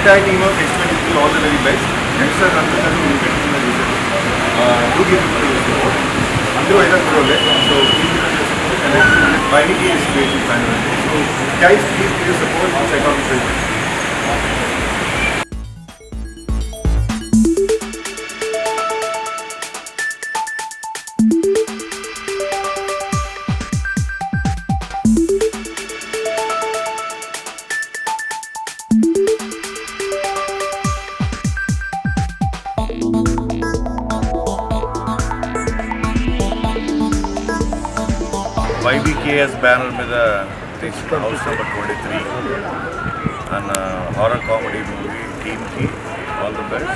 entire team of H23 all the very best. Youngsters అందరూ మీరు పెట్టిన research do give it to support. అందరూ అయితే చూడలే. So please give us your support and YBK is great fan. So guys, please give your support and check out the film. YBK's banner with this house number 23 and horror comedy movie team. All the best.